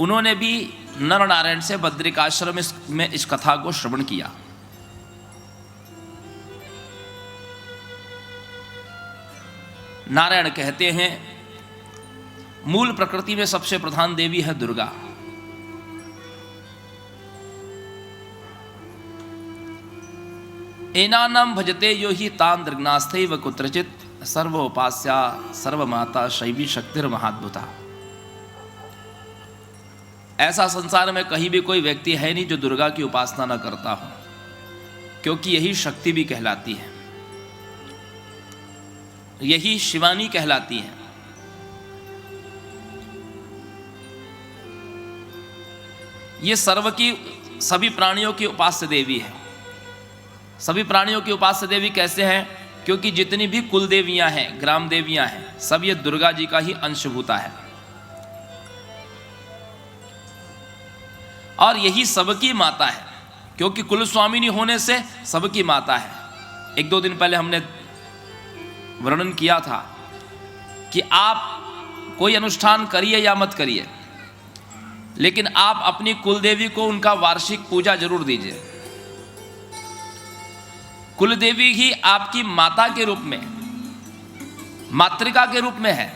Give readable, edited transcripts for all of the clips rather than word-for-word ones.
उन्होंने भी नर नारायण से बद्रिकाश्रम में इस कथा को श्रवण किया। नारायण कहते हैं मूल प्रकृति में सबसे प्रधान देवी है दुर्गा। एनानम भजते यो ही तान दृग्नास्थैव कुत्रचित सर्वोपास्या सर्वमाता शैवी शक्तिर्महाद्भुता। ऐसा संसार में कहीं भी कोई व्यक्ति है नहीं जो दुर्गा की उपासना न करता हो, क्योंकि यही शक्ति भी कहलाती है, यही शिवानी कहलाती है। ये सर्व की सभी प्राणियों की उपास्य देवी है। सभी प्राणियों की उपास्य देवी कैसे हैं? क्योंकि जितनी भी कुल देवियां हैं, ग्राम देवियां हैं, सब ये दुर्गा जी का ही अंशभूता है और यही सबकी माता है, क्योंकि कुल स्वामिनी होने से सबकी माता है। एक दो दिन पहले हमने वर्णन किया था कि आप कोई अनुष्ठान करिए या मत करिए, लेकिन आप अपनी कुलदेवी को उनका वार्षिक पूजा जरूर दीजिए। कुलदेवी ही आपकी माता के रूप में, मातृका के रूप में है।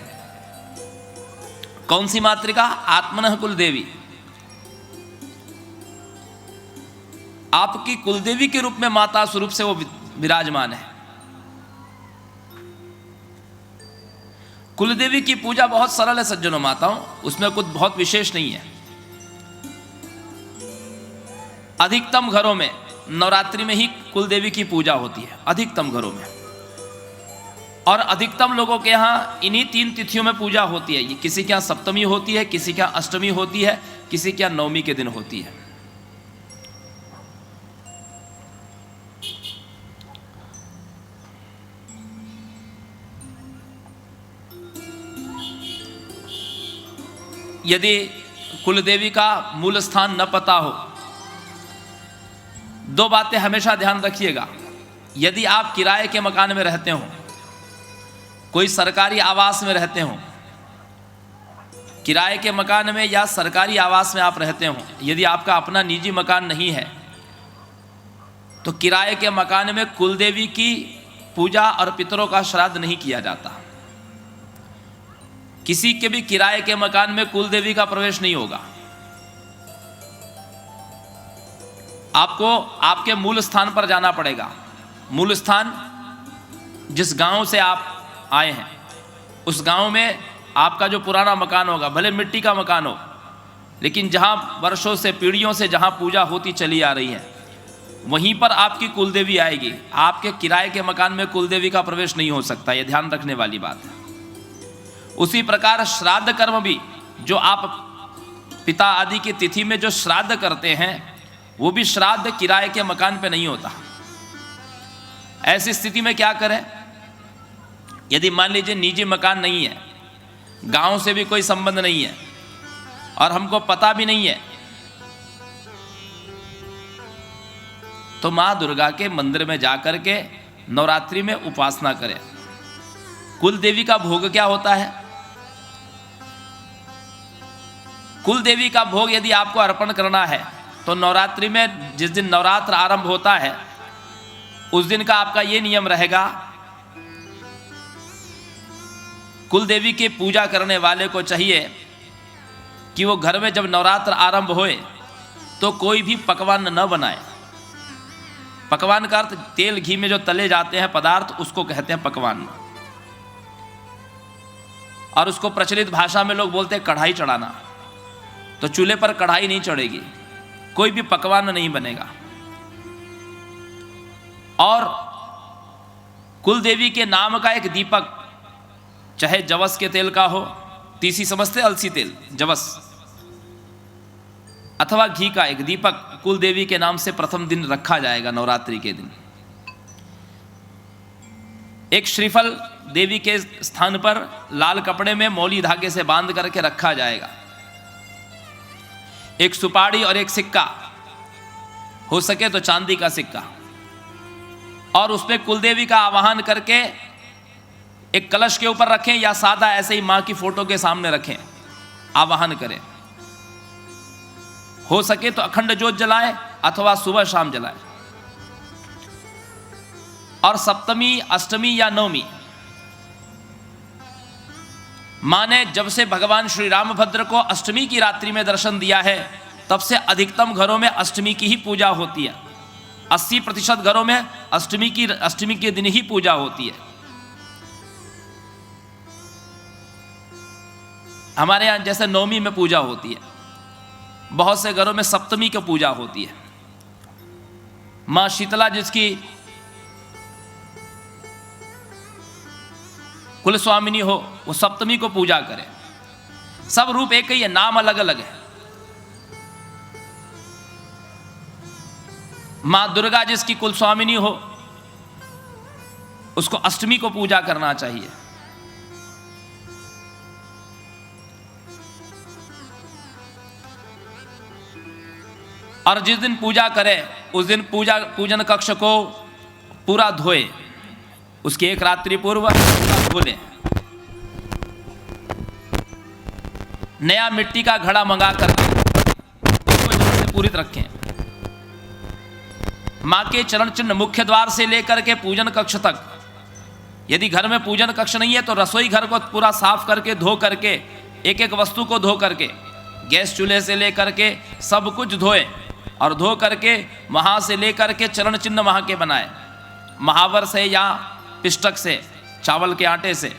कौन सी मातृका? आत्मनः कुलदेवी। आपकी कुलदेवी के रूप में माता स्वरूप से वो विराजमान है। कुलदेवी की पूजा बहुत सरल है सज्जनों माताओं, उसमें कुछ बहुत विशेष नहीं है। अधिकतम घरों में नवरात्रि में ही कुलदेवी की पूजा होती है, अधिकतम घरों में, और अधिकतम लोगों के यहाँ इन्हीं 3 तिथियों में पूजा होती है। ये किसी के यहाँ सप्तमी होती है, किसी के यहाँ अष्टमी होती है, किसी के यहाँ नवमी के दिन होती है। यदि कुलदेवी का मूल स्थान न पता हो, 2 बातें हमेशा ध्यान रखिएगा। यदि आप किराए के मकान में रहते हो, कोई सरकारी आवास में रहते हो, किराए के मकान में या सरकारी आवास में आप रहते हो, यदि आपका अपना निजी मकान नहीं है, तो किराए के मकान में कुलदेवी की पूजा और पितरों का श्राद्ध नहीं किया जाता। किसी के भी किराए के मकान में कुलदेवी का प्रवेश नहीं होगा। आपको आपके मूल स्थान पर जाना पड़ेगा। मूल स्थान जिस गांव से आप आए हैं, उस गांव में आपका जो पुराना मकान होगा, भले मिट्टी का मकान हो, लेकिन जहां वर्षों से, पीढ़ियों से जहां पूजा होती चली आ रही है, वहीं पर आपकी कुलदेवी आएगी। आपके किराए के मकान में कुलदेवी का प्रवेश नहीं हो सकता, यह ध्यान रखने वाली बात है। उसी प्रकार श्राद्ध कर्म भी, जो आप पिता आदि की तिथि में जो श्राद्ध करते हैं, वो भी श्राद्ध किराए के मकान पे नहीं होता। ऐसी स्थिति में क्या करें? यदि मान लीजिए निजी मकान नहीं है, गांव से भी कोई संबंध नहीं है और हमको पता भी नहीं है, तो मां दुर्गा के मंदिर में जाकर के नवरात्रि में उपासना करें। कुल देवी का भोग क्या होता है? कुल देवी का भोग यदि आपको अर्पण करना है तो नवरात्रि में, जिस दिन नवरात्र आरंभ होता है, उस दिन का आपका ये नियम रहेगा, कुल देवी की पूजा करने वाले को चाहिए कि वो घर में जब नवरात्र आरंभ होए तो कोई भी पकवान न बनाए। पकवान का अर्थ तेल घी में जो तले जाते हैं पदार्थ, उसको कहते हैं पकवान। और उसको प्रचलित भाषा में लोग बोलते हैं कढ़ाई चढ़ाना। तो चूल्हे पर कढ़ाई नहीं चढ़ेगी, कोई भी पकवान नहीं बनेगा। और कुल देवी के नाम का एक दीपक, चाहे जवस के तेल का हो, तीसी समझते, अलसी तेल, जवस, अथवा घी का एक दीपक कुल देवी के नाम से प्रथम दिन रखा जाएगा। नवरात्रि के दिन एक श्रीफल देवी के स्थान पर लाल कपड़े में मौली धागे से बांध करके रखा जाएगा। एक सुपारी और एक सिक्का, हो सके तो चांदी का सिक्का, और उसमें कुलदेवी का आवाहन करके एक कलश के ऊपर रखें या सादा ऐसे ही मां की फोटो के सामने रखें, आवाहन करें। हो सके तो अखंड ज्योत जलाएं अथवा सुबह शाम जलाएं। और सप्तमी, अष्टमी या नवमी, मां ने जब से भगवान श्री रामभद्र को अष्टमी की रात्रि में दर्शन दिया है, तब से अधिकतम घरों में अष्टमी की ही पूजा होती है। 80% घरों में अष्टमी के दिन ही पूजा होती है। हमारे यहाँ जैसे नवमी में पूजा होती है, बहुत से घरों में सप्तमी की पूजा होती है। मां शीतला जिसकी कुल स्वामिनी हो, वो सप्तमी को पूजा करे। सब रूप एक ही है, नाम अलग अलग है। मां दुर्गा जिसकी कुल स्वामिनी हो, उसको अष्टमी को पूजा करना चाहिए। और जिस दिन पूजा करे उस दिन पूजन कक्ष को पूरा धोए, उसकी एक रात्रि पूर्व धो लें। नया मिट्टी का घड़ा मंगा करके उसको से पूरित रखें। मां के चरण चिन्ह मुख्य द्वार से लेकर के पूजन कक्ष तक, यदि घर में पूजन कक्ष नहीं है तो रसोई घर को पूरा साफ करके धो करके, एक एक वस्तु को धो करके, गैस चूल्हे से लेकर के सब कुछ धोए और धो करके वहां से लेकर के चरण चिन्ह वहां के बनाए। महावर से या पिष्टक से, चावल के आटे से,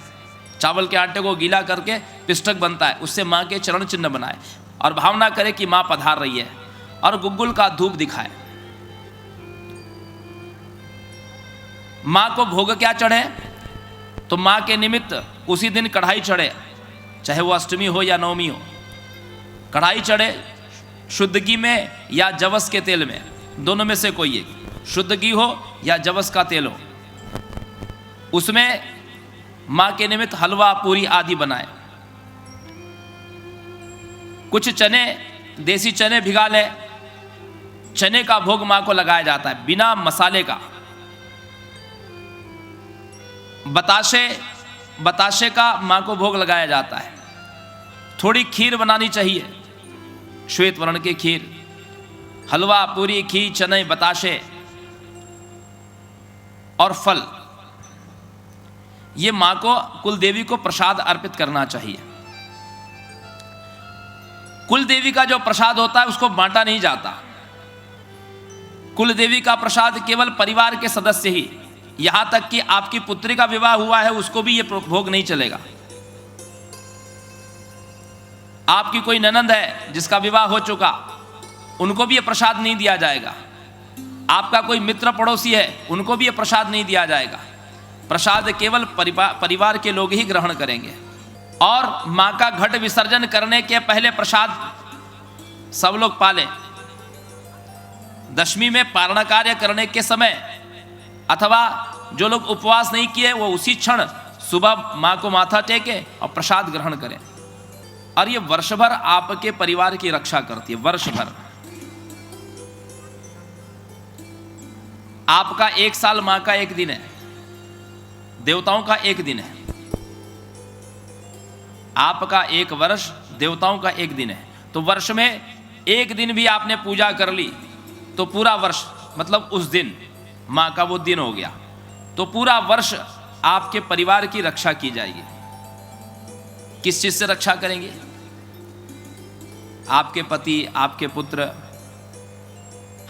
चावल के आटे को गीला करके पिष्टक बनता है, उससे मां के चरण चिन्ह बनाए और भावना करे कि मां पधार रही है, और गुग्गुल का धूप दिखाए। मां को भोग क्या चढ़े, तो मां के निमित्त उसी दिन कढ़ाई चढ़े, चाहे वो अष्टमी हो या नवमी हो। कढ़ाई चढ़े शुद्ध घी में या जवस के तेल में, दोनों में से कोई एक, शुद्ध घी हो या जवस का तेल हो। उसमें मां के निमित्त हलवा, पूरी आदि बनाए। कुछ चने, देसी चने भिगा ले, चने का भोग मां को लगाया जाता है बिना मसाले का। बताशे का मां को भोग लगाया जाता है। थोड़ी खीर बनानी चाहिए, श्वेत वर्ण की खीर, हलवा, पूरी, खीर, चने, बताशे और फल, ये मां को, कुल देवी को प्रसाद अर्पित करना चाहिए। कुल देवी का जो प्रसाद होता है उसको बांटा नहीं जाता। कुल देवी का प्रसाद केवल परिवार के सदस्य ही, यहां तक कि आपकी पुत्री का विवाह हुआ है उसको भी ये भोग नहीं चलेगा। आपकी कोई ननंद है जिसका विवाह हो चुका, उनको भी ये प्रसाद नहीं दिया जाएगा। आपका कोई मित्र पड़ोसी है, उनको भी ये प्रसाद नहीं दिया जाएगा। प्रसाद केवल परिवार के लोग ही ग्रहण करेंगे। और मां का घट विसर्जन करने के पहले प्रसाद सब लोग पालें। दशमी में पारण कार्य करने के समय अथवा जो लोग उपवास नहीं किए वो उसी क्षण सुबह मां को माथा टेके और प्रसाद ग्रहण करें। और ये वर्ष भर आपके परिवार की रक्षा करती है। वर्ष भर आपका एक साल मां का एक दिन है, देवताओं का एक दिन है। आपका एक वर्ष देवताओं का एक दिन है। तो वर्ष में एक दिन भी आपने पूजा कर ली तो पूरा वर्ष, मतलब उस दिन मां का वो दिन हो गया, तो पूरा वर्ष आपके परिवार की रक्षा की जाएगी। किस चीज से रक्षा करेंगे? आपके पति, आपके पुत्र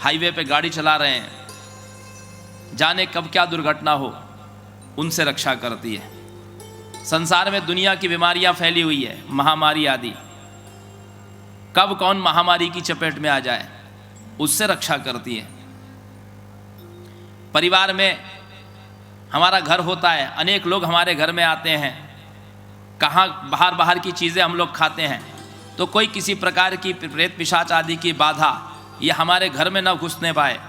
हाईवे पे गाड़ी चला रहे हैं, जाने कब क्या दुर्घटना हो, उनसे रक्षा करती है। संसार में दुनिया की बीमारियां फैली हुई है, महामारी आदि, कब कौन महामारी की चपेट में आ जाए, उससे रक्षा करती है। परिवार में हमारा घर होता है, अनेक लोग हमारे घर में आते हैं, कहाँ बाहर की चीज़ें हम लोग खाते हैं, तो कोई किसी प्रकार की प्रेत पिशाच आदि की बाधा ये हमारे घर में न घुसने पाए,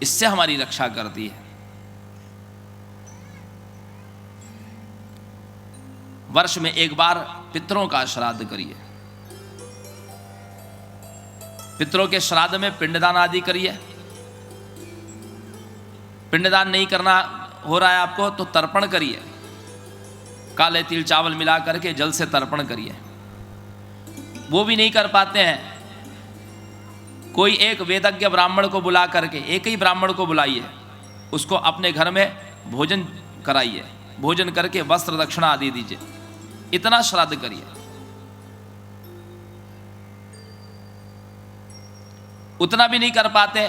इससे हमारी रक्षा करती है। वर्ष में एक बार पितरों का श्राद्ध करिए। पितरों के श्राद्ध में पिंडदान आदि करिए। पिंडदान नहीं करना हो रहा है आपको तो तर्पण करिए। काले तिल चावल मिला करके जल से तर्पण करिए। वो भी नहीं कर पाते हैं कोई एक वेदज्ञ ब्राह्मण को बुला करके, एक ही ब्राह्मण को बुलाइए, उसको अपने घर में भोजन कराइए, भोजन करके वस्त्र दक्षिणा आदि दीजिए, इतना श्राद्ध करिए। उतना भी नहीं कर पाते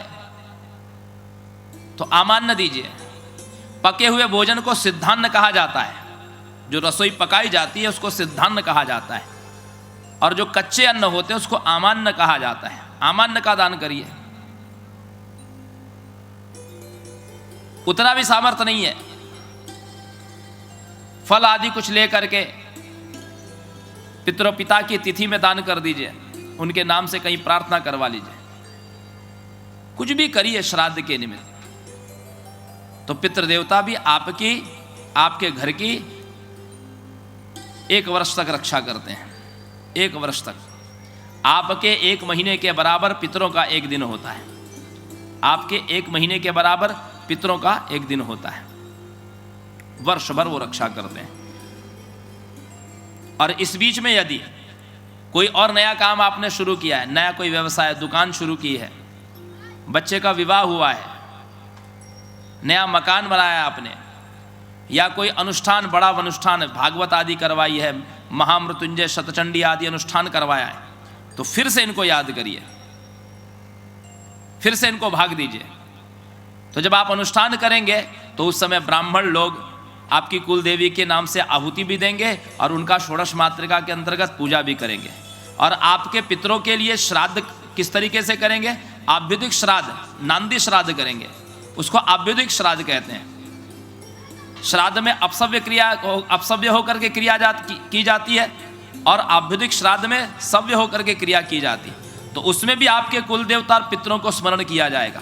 तो अमान्न दीजिए। पके हुए भोजन को सिद्धान्न कहा जाता है, जो रसोई पकाई जाती है उसको सिद्धान्न कहा जाता है, और जो कच्चे अन्न होते हैं उसको अमान्न कहा जाता है। अमान्न का दान करिए। उतना भी सामर्थ्य नहीं है, फल आदि कुछ लेकर के पितरों पिता की तिथि में दान कर दीजिए, उनके नाम से कहीं प्रार्थना करवा लीजिए, कुछ भी करिए श्राद्ध के निमित्त, तो पितृदेवता भी आपके घर की 1 वर्ष तक रक्षा करते हैं। 1 वर्ष तक आपके 1 महीने के बराबर पितरों का 1 दिन होता है। आपके 1 महीने के बराबर पितरों का 1 दिन होता है। वर्ष भर वो रक्षा करते हैं। और इस बीच में यदि कोई और नया काम आपने शुरू किया है, नया कोई व्यवसाय, दुकान शुरू की है, बच्चे का विवाह हुआ है, नया मकान बनाया आपने, या कोई अनुष्ठान, बड़ा अनुष्ठान, भागवत आदि करवाई है, महामृत्युंजय शतचंडी आदि अनुष्ठान करवाया है, तो फिर से इनको याद करिए, फिर से इनको भाग दीजिए। तो जब आप अनुष्ठान करेंगे तो उस समय ब्राह्मण लोग आपकी कुल देवी के नाम से आहुति भी देंगे और उनका षोडश मातृका के अंतर्गत पूजा भी करेंगे। और आपके पितरों के लिए श्राद्ध किस तरीके से करेंगे? आभ्युदिक श्राद्ध, नांदी श्राद्ध करेंगे, उसको आभ्युदिक श्राद्ध कहते हैं। श्राद्ध में अपसव्य होकर के क्रिया की जाती है, और आभ्युदिक श्राद्ध में सव्य होकर के क्रिया की जाती है। तो उसमें भी आपके कुल देवता और पितरों को स्मरण किया जाएगा।